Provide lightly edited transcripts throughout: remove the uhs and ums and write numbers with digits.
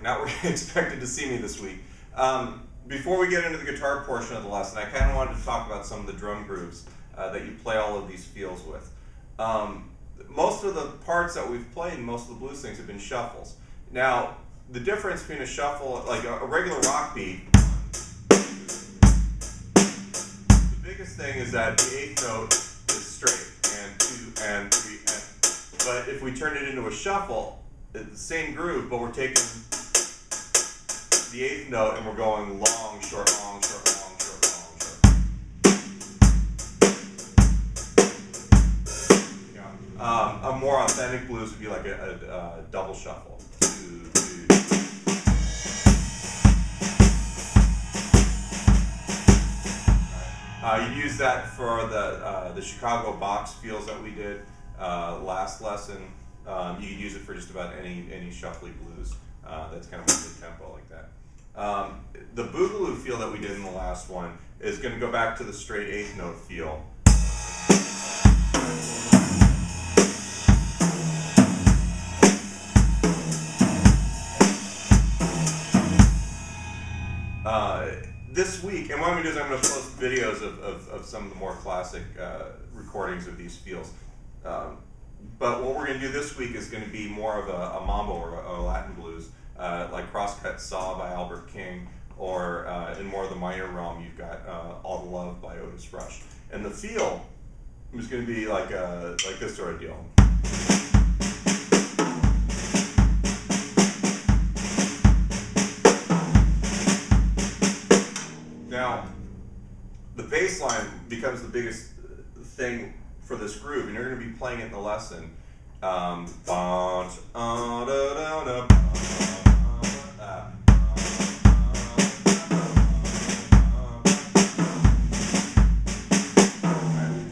not where you expected to see me this week. Before we get into the guitar portion of the lesson, I kind of wanted to talk about some of the drum grooves that you play all of these feels with. Most of the parts that we've played, most of the blues things, have been shuffles. Now, the difference between a shuffle, like a regular rock beat, the biggest thing is that the 8th note is straight, and 2 and 3 and. But if we turn it into a shuffle, it's the same groove, but we're taking the 8th note and we're going long, short, long, short, long, short, long, short. Yeah. A more authentic blues would be like a double shuffle. 2, 2. You'd use that for the Chicago box feels that we did last lesson. You could use it for just about any shuffly blues. That's kind of a good tempo like that. The boogaloo feel that we did in the last one is going to go back to the straight 8th note feel. This week, and what I'm going to do is I'm going to post videos of some of the more classic recordings of these feels. But what we're going to do this week is going to be more of a mambo or a Latin blues, like Crosscut Saw by Albert King, or in more of the minor realm, you've got All the Love by Otis Rush. And the feel is going to be like this sort of deal. Now, the bass line becomes the biggest thing for this groove, and you're going to be playing it in the lesson. And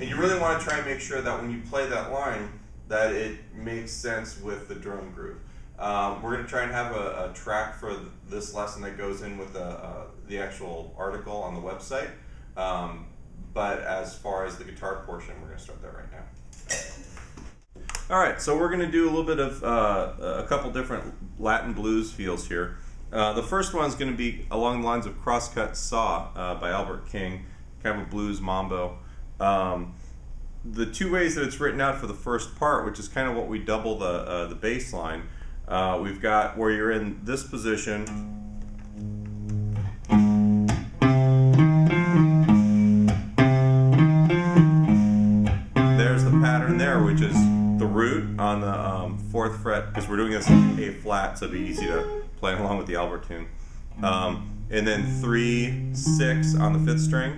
you really want to try and make sure that when you play that line, that it makes sense with the drum groove. We're going to try and have a track for this lesson that goes in with the actual article on the website. But as far as the guitar portion, we're going to start that right now. All right, so we're going to do a little bit of a couple different Latin blues feels here. The first one is going to be along the lines of Crosscut Saw by Albert King, kind of a blues mambo. The two ways that it's written out for the first part, which is kind of what we double the bass line, we've got where you're in this position. Which is the root on the 4th fret, because we're doing this in A flat, so it'd be easy to play along with the Albert tune. And then 3, 6 on the 5th string,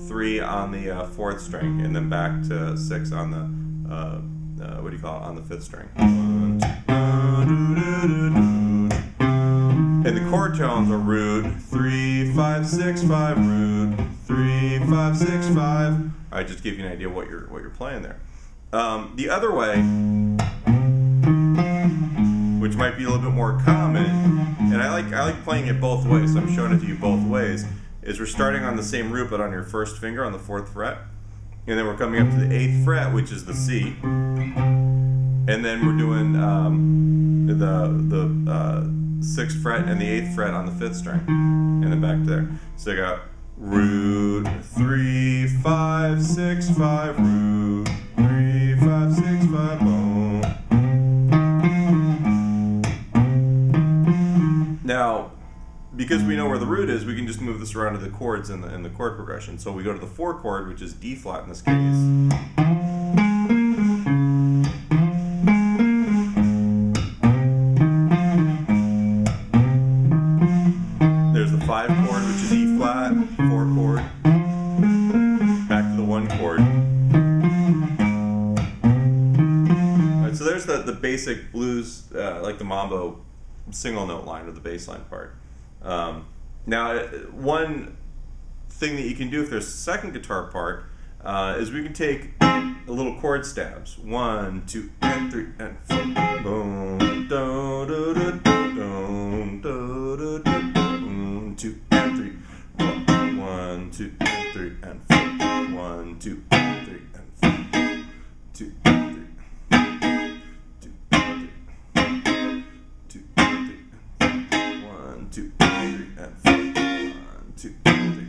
3 on the 4th string, and then back to 6 on the what do you call it, on the 5th string. And the chord tones are root 3, 5, 6, 5, root 3, 5, 6, 5. I just give you an idea what you're playing there. The other way, which might be a little bit more common, and I like playing it both ways, so I'm showing it to you both ways, is we're starting on the same root but on your 1st finger on the 4th fret, and then we're coming up to the 8th fret, which is the C, and then we're doing the 6th fret and the 8th fret on the 5th string, and then back to there. So I got root 3, 5, 6, 5, root 3, 5, 6, 5, boom. Now, because we know where the root is, we can just move this around to the chords in the chord progression. So we go to the 4 chord, which is D flat in this case. There's the 5 chord, which is E flat, 4 chord. Back to the 1 chord. So there's the basic blues, like the mambo single note line or the bass line part. Now, one thing that you can do if there's a second guitar part is we can take a little chord stabs. 1, 2, and 3, and 4. Boom, do, do, do, do, do, do, do, 2 and 3. 1, 2, and 3, and 4. 1, 2, and 3, and 4. 2, and 3. 2, and 3. 2, and 3. 2, 3, and 4. 1, 2, 3,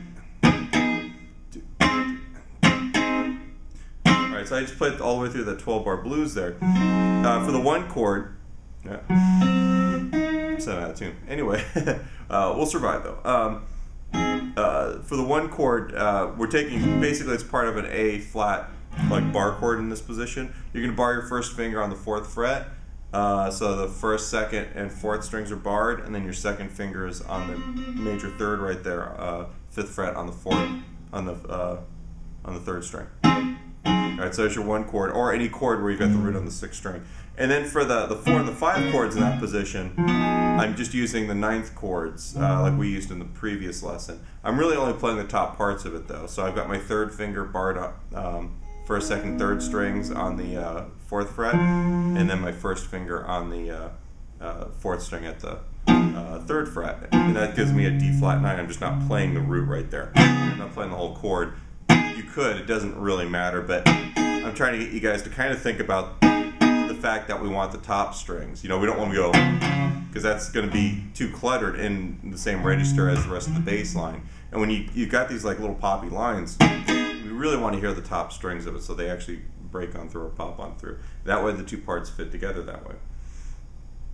2, 3. All right, so I just played all the way through the 12-bar blues there. For the one chord, yeah, set out of tune. Anyway, we'll survive though. For the one chord, we're taking, basically it's part of an A flat like bar chord in this position. You're going to bar your first finger on the 4th fret. So the 1st, 2nd, and 4th strings are barred, and then your 2nd finger is on the major 3rd right there, 5th fret on the 4th, on the 3rd string. Alright, so there's your one chord, or any chord where you've got the root on the 6th string. And then for the 4 and the 5 chords in that position, I'm just using the 9th chords, like we used in the previous lesson. I'm really only playing the top parts of it though. So I've got my 3rd finger barred up, 1st, 2nd, 3rd strings on the 4th fret, and then my 1st finger on the 4th string at the 3rd fret. And that gives me a D flat 9. I'm just not playing the root right there. I'm not playing the whole chord. You could, it doesn't really matter, but I'm trying to get you guys to kind of think about the fact that we want the top strings. You know, we don't want to go, because that's going to be too cluttered in the same register as the rest of the bass line. And when you've got these like little poppy lines, we really want to hear the top strings of it so they actually break on through or pop on through. That way the two parts fit together that way.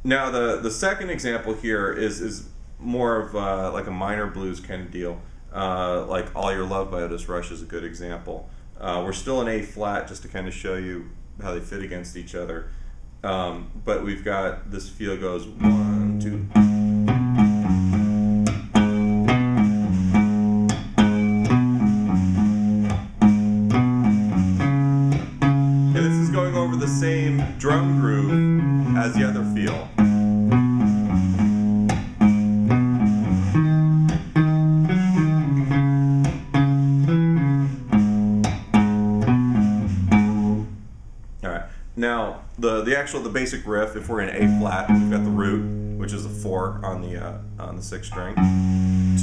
Now the second example here is more of like a minor blues kind of deal. Like All Your Love by Otis Rush is a good example. We're still in A flat just to kind of show you how they fit against each other. But we've got this feel goes 1, 2. And this is going over the same drum groove as the other feel. Now, the basic riff, if we're in A flat, we've got the root, which is the 4 on the 6th string,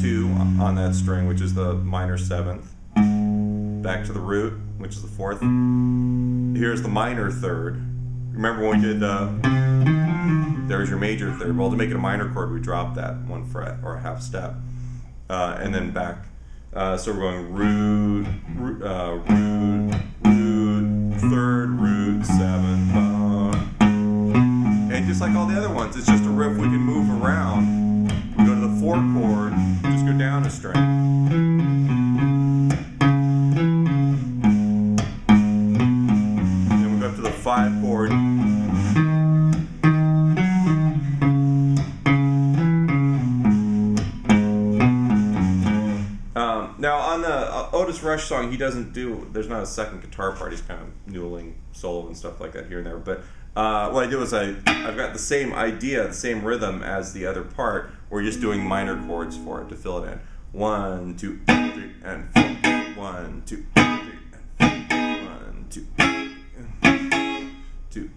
2 on that string, which is the minor 7th, back to the root, which is the 4th. Here's the minor 3rd. Remember when we did there's your major 3rd. Well, to make it a minor chord, we drop that 1 fret or a half step, and then back. So we're going root, root, root, root, 3rd, root, 7, and just like all the other ones, it's just a riff we can move around. We go to the 4 chord, just go down a string. Then we go up to the 5 chord. Now on the Otis Rush song, he doesn't do, there's not a second guitar part, he's kind of noodling solo and stuff like that here and there, but what I did was I've got the same idea, the same rhythm as the other part, we're just doing minor chords for it to fill it in. 1, 2, 3, and 4, 1, 2, 3, and 4, 1, 2, 2, 2,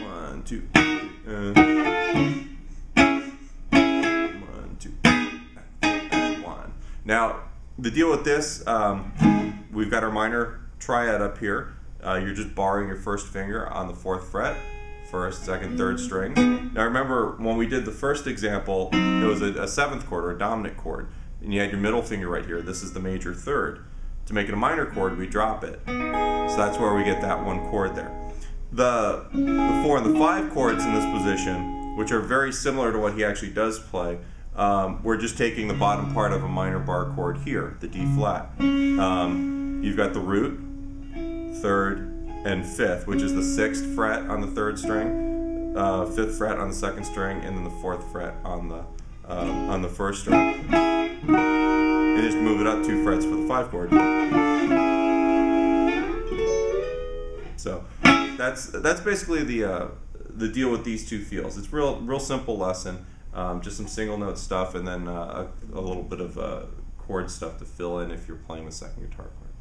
1, 2, 1, 2, and 1. Now, the deal with this, we've got our minor triad up here. You're just barring your 1st finger on the 4th fret, 1st, 2nd, 3rd strings. Now remember, when we did the first example, it was a 7th chord or a dominant chord, and you had your middle finger right here. This is the major 3rd. To make it a minor chord, we drop it. So that's where we get that one chord there. The 4 and the 5 chords in this position, which are very similar to what he actually does play, we're just taking the bottom part of a minor bar chord here, the D flat. You've got the root, 3rd, and 5th, which is the 6th fret on the 3rd string, 5th fret on the 2nd string, and then the 4th fret on the 1st string. And just move it up 2 frets for the 5 chord. So that's basically the deal with these two feels. It's real simple lesson. Just some single note stuff, and then a little bit of chord stuff to fill in if you're playing the second guitar part.